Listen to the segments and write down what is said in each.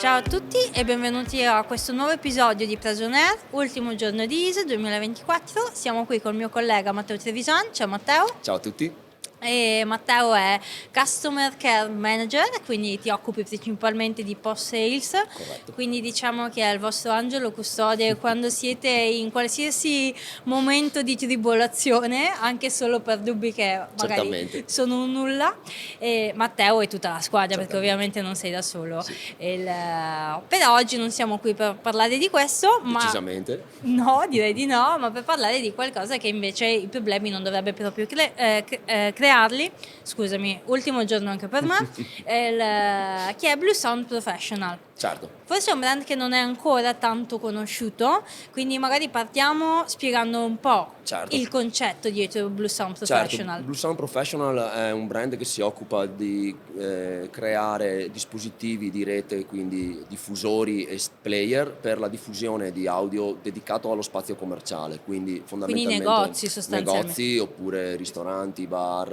Ciao a tutti e benvenuti a questo nuovo episodio di Preso Air, ultimo giorno di ISE 2024. Siamo qui col mio collega Matteo Trevisan. Ciao Matteo. Ciao a tutti. E Matteo è Customer Care Manager, quindi ti occupi principalmente di post sales. Corretto. Quindi diciamo che è il vostro angelo custode quando siete in qualsiasi momento di tribolazione, anche solo per dubbi che magari Certamente. sono un nulla. E Matteo e tutta la squadra, perché Certamente. ovviamente non sei da solo. Sì. Però oggi non siamo qui per parlare di questo, ma Decisamente. no, direi di no, ma per parlare di qualcosa che invece i problemi non dovrebbe proprio crearli. Scusami, ultimo giorno anche per me, che è Blue Sound Professional. Certo. Forse è un brand che non è ancora tanto conosciuto, quindi magari partiamo spiegando un po' Certo. il concetto dietro Blue Sound Professional. Certo, Blue Sound Professional è un brand che si occupa di creare dispositivi di rete, quindi diffusori e player per la diffusione di audio dedicato allo spazio commerciale, quindi fondamentalmente negozi sostanzialmente. negozi oppure ristoranti, bar,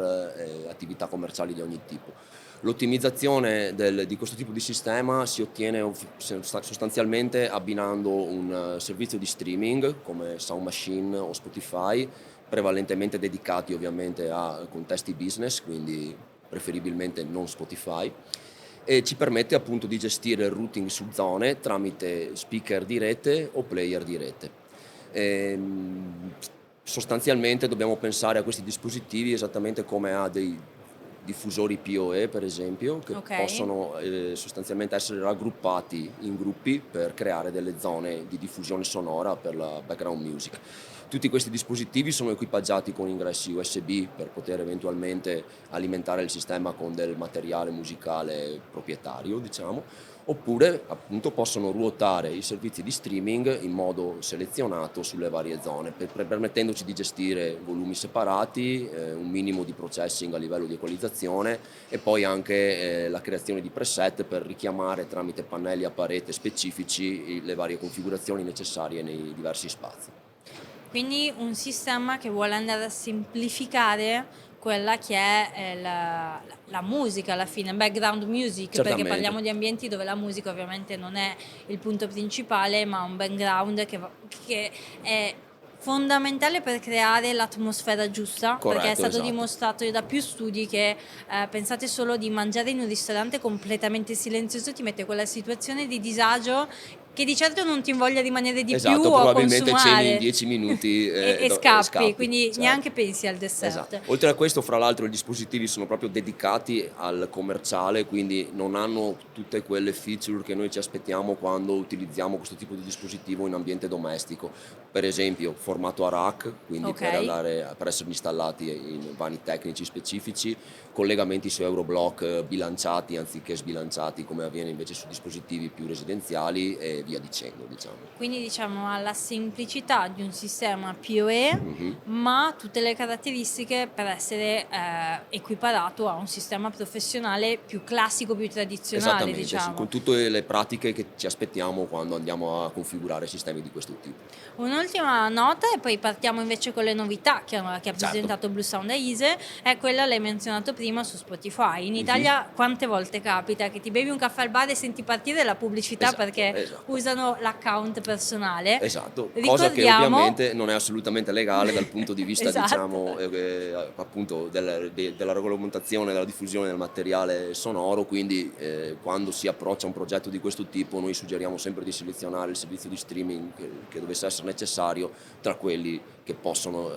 attività commerciali di ogni tipo. L'ottimizzazione di questo tipo di sistema si ottiene sostanzialmente abbinando un servizio di streaming come Sound Machine o Spotify, prevalentemente dedicati ovviamente a contesti business, quindi preferibilmente non Spotify, e ci permette appunto di gestire il routing su zone tramite speaker di rete o player di rete. Sostanzialmente dobbiamo pensare a questi dispositivi esattamente come a dei diffusori PoE, per esempio, che possono sostanzialmente essere raggruppati in gruppi per creare delle zone di diffusione sonora per la background music. Tutti questi dispositivi sono equipaggiati con ingressi USB per poter eventualmente alimentare il sistema con del materiale musicale proprietario, diciamo, oppure appunto possono ruotare i servizi di streaming in modo selezionato sulle varie zone, permettendoci di gestire volumi separati, un minimo di processing a livello di equalizzazione e poi anche la creazione di preset per richiamare tramite pannelli a parete specifici le varie configurazioni necessarie nei diversi spazi. Quindi un sistema che vuole andare a semplificare quella che è la musica alla fine, background music, Certamente. Perché parliamo di ambienti dove la musica ovviamente non è il punto principale, ma un background che è fondamentale per creare l'atmosfera giusta. Corretto, perché è stato esatto. dimostrato da più studi che pensate solo di mangiare in un ristorante completamente silenzioso ti mette quella situazione di disagio che di certo non ti invoglia rimanere di Esatto, più o probabilmente consumare ceni in 10 minuti e scappi, quindi certo. neanche pensi al dessert. Esatto. Oltre a questo, fra l'altro, i dispositivi sono proprio dedicati al commerciale, quindi non hanno tutte quelle feature che noi ci aspettiamo quando utilizziamo questo tipo di dispositivo in ambiente domestico. Per esempio, formato a rack, quindi per essere installati in vani tecnici specifici, collegamenti su Euroblock bilanciati anziché sbilanciati come avviene invece su dispositivi più residenziali e via dicendo, diciamo. Quindi diciamo ha la semplicità di un sistema PoE, ma tutte le caratteristiche per essere equiparato a un sistema professionale più classico, più tradizionale. Esattamente, diciamo. sì, con tutte le pratiche che ci aspettiamo quando andiamo a configurare sistemi di questo tipo. Un'ultima nota e poi partiamo invece con le novità che ha presentato Blue Sound a ISE, è quella, l'hai menzionato prima, su Spotify. In Italia quante volte capita che ti bevi un caffè al bar e senti partire la pubblicità perché usano l'account personale? Esatto, cosa che ovviamente non è assolutamente legale dal punto di vista diciamo appunto della regolamentazione della diffusione del materiale sonoro, quindi quando si approccia un progetto di questo tipo noi suggeriamo sempre di selezionare il servizio di streaming che dovesse essere necessario tra quelli che possono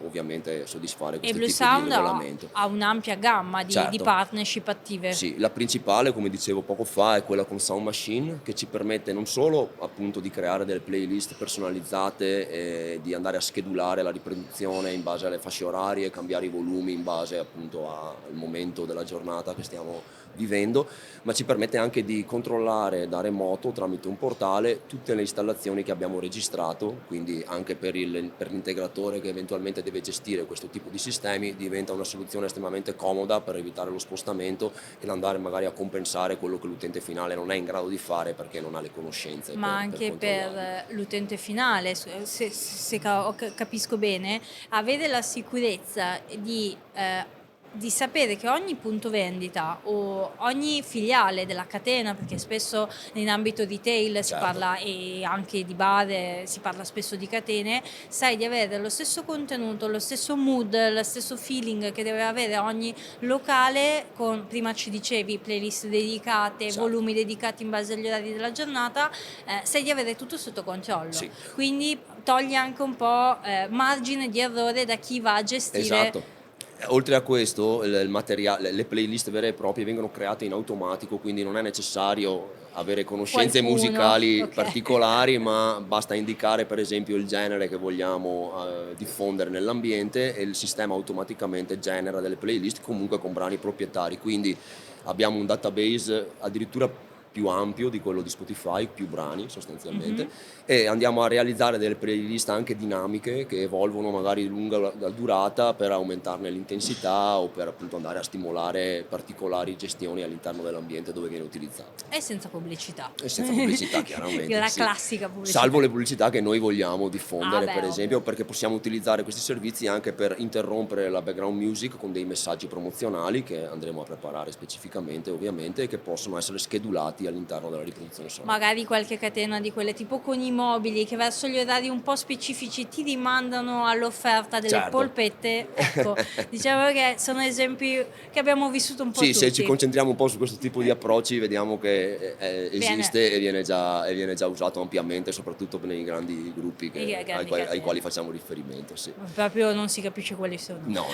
ovviamente soddisfare questo tipo di regolamento. Ha un'ampia gamma di partnership attive. Sì, la principale, come dicevo poco fa, è quella con Sound Machine, che ci permette non solo appunto di creare delle playlist personalizzate e di andare a schedulare la riproduzione in base alle fasce orarie, cambiare i volumi in base appunto al momento della giornata che stiamo vivendo, ma ci permette anche di controllare da remoto tramite un portale tutte le installazioni che abbiamo registrato, quindi anche per l'integratore che eventualmente deve gestire questo tipo di sistemi diventa una soluzione estremamente comoda per evitare lo spostamento ed andare magari a compensare quello che l'utente finale non è in grado di fare perché non ha le conoscenze. Ma anche per l'utente finale, se capisco bene, avere la sicurezza di di sapere che ogni punto vendita o ogni filiale della catena, perché spesso in ambito retail si parla, e anche di bar si parla spesso di catene, sai di avere lo stesso contenuto, lo stesso mood, lo stesso feeling che deve avere ogni locale, con, prima ci dicevi, playlist dedicate, volumi dedicati in base agli orari della giornata, sai di avere tutto sotto controllo. Quindi togli anche un po' margine di errore da chi va a gestire. Oltre a questo, il materiale, le playlist vere e proprie vengono create in automatico, quindi non è necessario avere conoscenze musicali particolari, ma basta indicare per esempio il genere che vogliamo diffondere nell'ambiente e il sistema automaticamente genera delle playlist comunque con brani proprietari. Quindi abbiamo un database addirittura più ampio di quello di Spotify, più brani sostanzialmente, e andiamo a realizzare delle playlist anche dinamiche che evolvono magari lunga la durata per aumentarne l'intensità o per appunto andare a stimolare particolari gestioni all'interno dell'ambiente dove viene utilizzato. E senza pubblicità. E senza pubblicità, chiaramente. La classica pubblicità. Salvo le pubblicità che noi vogliamo diffondere, per esempio, perché possiamo utilizzare questi servizi anche per interrompere la background music con dei messaggi promozionali che andremo a preparare specificamente, ovviamente, e che possono essere schedulati all'interno della riproduzione sonora. Magari qualche catena di quelle tipo con i mobili che verso gli orari un po' specifici ti rimandano all'offerta delle polpette, ecco, diciamo che sono esempi che abbiamo vissuto un po' tutti. Se ci concentriamo un po' su questo tipo di approcci vediamo che esiste e viene già usato ampiamente, soprattutto nei grandi gruppi ai quali facciamo riferimento. Proprio non si capisce quali sono. No,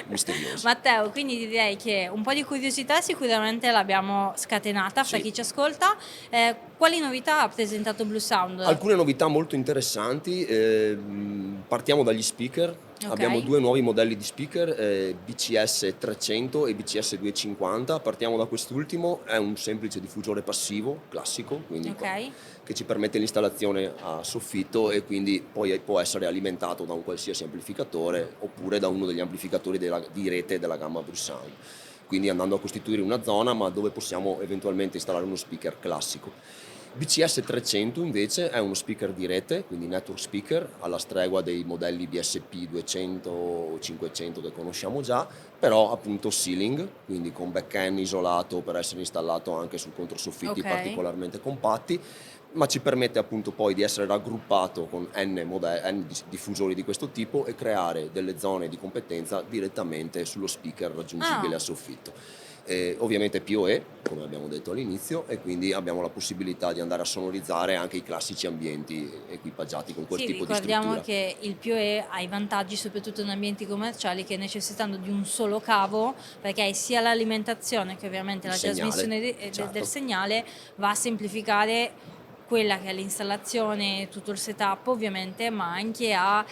misteriosi. Matteo, quindi direi che un po' di curiosità sicuramente l'abbiamo scatenata fra chi ci ascolta. Quali novità ha presentato Bluesound? Alcune novità molto interessanti, partiamo dagli speaker. Abbiamo due nuovi modelli di speaker, BCS 300 e BCS 250. Partiamo da quest'ultimo, è un semplice diffusore passivo, classico, quindi che ci permette l'installazione a soffitto e quindi poi può essere alimentato da un qualsiasi amplificatore oppure da uno degli amplificatori di rete della gamma Bluesound. Quindi andando a costituire una zona ma dove possiamo eventualmente installare uno speaker classico. BCS 300 invece è uno speaker di rete, quindi network speaker, alla stregua dei modelli BSP 200 o 500 che conosciamo già, però appunto ceiling, quindi con back-end isolato per essere installato anche su controsoffitti particolarmente compatti, ma ci permette appunto poi di essere raggruppato con N diffusori di questo tipo e creare delle zone di competenza direttamente sullo speaker raggiungibile a soffitto. Ovviamente PoE, come abbiamo detto all'inizio, e quindi abbiamo la possibilità di andare a sonorizzare anche i classici ambienti equipaggiati con quel tipo di struttura. Ricordiamo che il PoE ha i vantaggi soprattutto in ambienti commerciali che necessitando di un solo cavo, perché hai sia l'alimentazione che ovviamente la trasmissione del segnale, va a semplificare quella che è l'installazione, tutto il setup ovviamente, ma anche a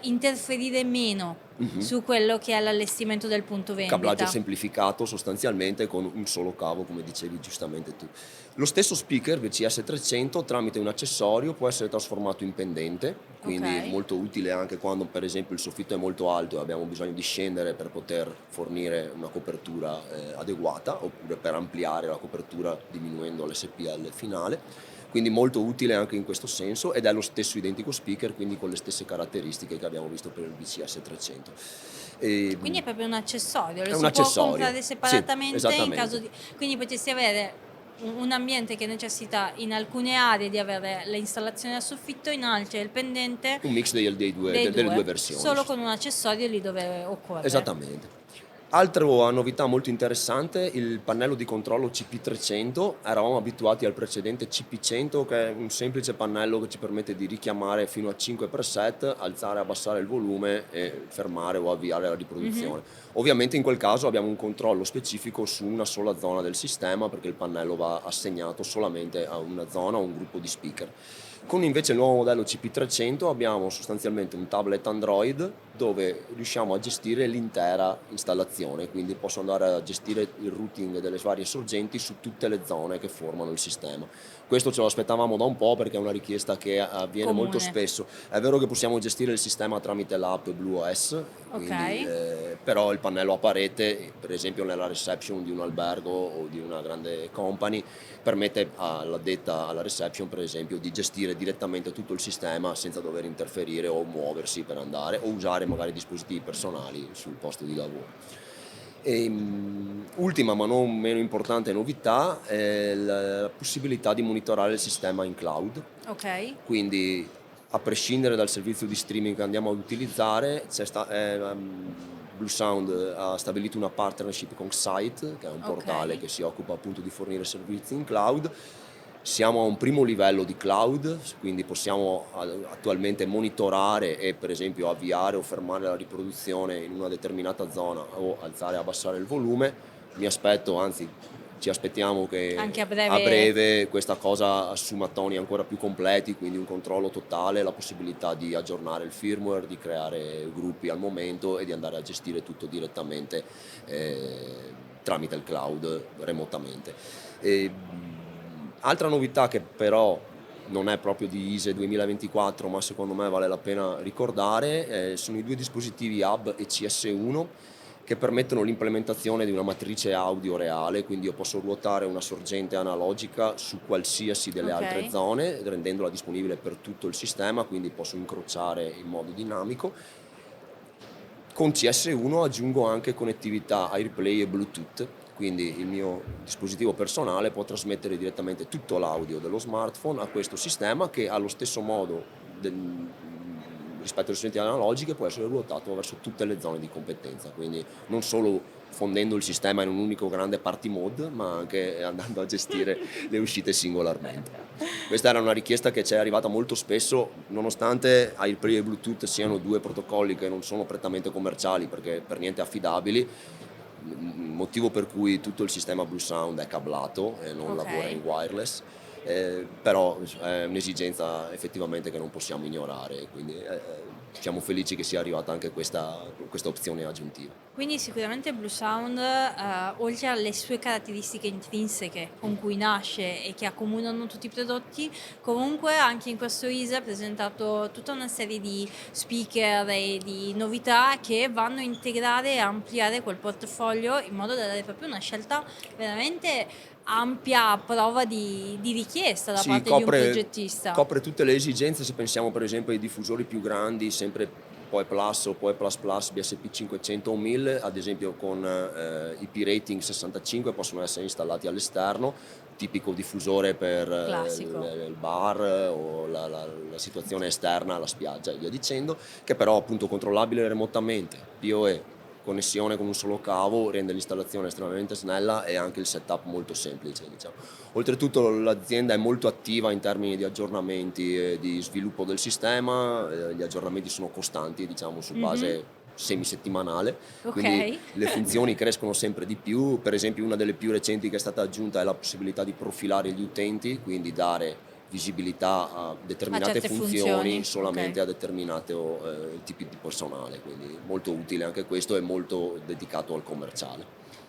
interferire meno su quello che è l'allestimento del punto vendita. Cablaggio semplificato sostanzialmente con un solo cavo, come dicevi giustamente tu. Lo stesso speaker VCS 300 tramite un accessorio può essere trasformato in pendente, quindi molto utile anche quando per esempio il soffitto è molto alto e abbiamo bisogno di scendere per poter fornire una copertura adeguata, oppure per ampliare la copertura diminuendo l'SPL finale. Quindi molto utile anche in questo senso ed è lo stesso identico speaker, quindi con le stesse caratteristiche che abbiamo visto per il BCS 300. Quindi è proprio un accessorio, lo si può comprare separatamente in caso di... Quindi potresti avere un ambiente che necessita in alcune aree di avere le installazioni a soffitto, in altre il pendente. Un mix delle due versioni. Solo con un accessorio lì dove occorre. Esattamente. Altra novità molto interessante, il pannello di controllo CP300. Eravamo abituati al precedente CP100 che è un semplice pannello che ci permette di richiamare fino a 5 preset, alzare e abbassare il volume e fermare o avviare la riproduzione. Ovviamente in quel caso abbiamo un controllo specifico su una sola zona del sistema perché il pannello va assegnato solamente a una zona o un gruppo di speaker. Con invece il nuovo modello CP300 abbiamo sostanzialmente un tablet Android dove riusciamo a gestire l'intera installazione, quindi posso andare a gestire il routing delle varie sorgenti su tutte le zone che formano il sistema. Questo ce lo aspettavamo da un po' perché è una richiesta che avviene molto spesso. È vero che possiamo gestire il sistema tramite l'app BlueOS, quindi, però il pannello a parete, per esempio nella reception di un albergo o di una grande company, permette all'addetta alla reception, per esempio, di gestire direttamente tutto il sistema senza dover interferire o muoversi per andare o usare magari dispositivi personali sul posto di lavoro. Ultima ma non meno importante novità è la possibilità di monitorare il sistema in cloud. Ok. Quindi, a prescindere dal servizio di streaming che andiamo ad utilizzare, Bluesound ha stabilito una partnership con Site, che è un portale che si occupa appunto di fornire servizi in cloud. Siamo a un primo livello di cloud, quindi possiamo attualmente monitorare e per esempio avviare o fermare la riproduzione in una determinata zona o alzare e abbassare il volume. Mi aspetto, anzi ci aspettiamo che anche a breve questa cosa assuma toni ancora più completi, quindi un controllo totale, la possibilità di aggiornare il firmware, di creare gruppi al momento e di andare a gestire tutto direttamente tramite il cloud remotamente. Altra novità che però non è proprio di ISE 2024, ma secondo me vale la pena ricordare, sono i 2 dispositivi Hub e CS1 che permettono l'implementazione di una matrice audio reale, quindi io posso ruotare una sorgente analogica su qualsiasi delle altre zone, rendendola disponibile per tutto il sistema, quindi posso incrociare in modo dinamico. Con CS1 aggiungo anche connettività AirPlay e Bluetooth, quindi il mio dispositivo personale può trasmettere direttamente tutto l'audio dello smartphone a questo sistema che allo stesso modo rispetto alle sorgenti analogiche può essere ruotato verso tutte le zone di competenza, quindi non solo fondendo il sistema in un unico grande party mode, ma anche andando a gestire le uscite singolarmente. Questa era una richiesta che ci è arrivata molto spesso, nonostante AirPlay e Bluetooth siano 2 protocolli che non sono prettamente commerciali perché per niente affidabili, motivo per cui tutto il sistema Bluesound è cablato e non lavora in wireless. Però è un'esigenza effettivamente che non possiamo ignorare, quindi siamo felici che sia arrivata anche questa opzione aggiuntiva. Quindi sicuramente Bluesound, oltre alle sue caratteristiche intrinseche con cui nasce e che accomunano tutti i prodotti, comunque anche in questo ISE ha presentato tutta una serie di speaker e di novità che vanno a integrare e ampliare quel portafoglio in modo da dare proprio una scelta veramente ampia a prova di richiesta da parte di un progettista. Copre tutte le esigenze, se pensiamo per esempio ai diffusori più grandi, sempre PoE Plus o PoE++, BSP 500 o 1000, ad esempio con IP rating 65 possono essere installati all'esterno, tipico diffusore per il bar o la situazione esterna alla spiaggia e via dicendo, che però appunto controllabile remotamente, PoE, connessione con un solo cavo, rende l'installazione estremamente snella e anche il setup molto semplice, diciamo. Oltretutto l'azienda è molto attiva in termini di aggiornamenti e di sviluppo del sistema, gli aggiornamenti sono costanti, diciamo, su base semisettimanale, quindi le funzioni crescono sempre di più. Per esempio una delle più recenti che è stata aggiunta è la possibilità di profilare gli utenti, quindi dare visibilità a determinate funzioni solamente a determinati tipi di personale, quindi molto utile anche questo e molto dedicato al commerciale.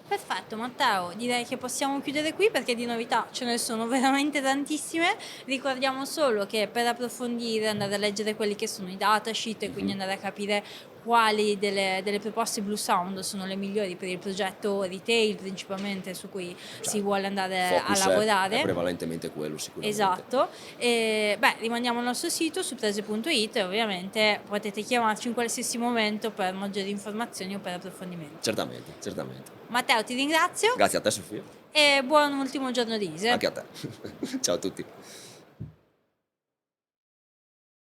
Perfetto Matteo, direi che possiamo chiudere qui perché di novità ce ne sono veramente tantissime. Ricordiamo solo che per approfondire, andare a leggere quelli che sono i datasheet e quindi andare a capire quali delle proposte Bluesound sono le migliori per il progetto retail principalmente su cui si vuole andare a lavorare. È prevalentemente quello sicuramente. Esatto, rimaniamo al nostro sito suprese.it e ovviamente potete chiamarci in qualsiasi momento per maggiori informazioni o per approfondimenti. Certamente. Matteo, ti ringrazio. Grazie a te Sofia. E buon ultimo giorno di ISE. Anche a te. Ciao a tutti.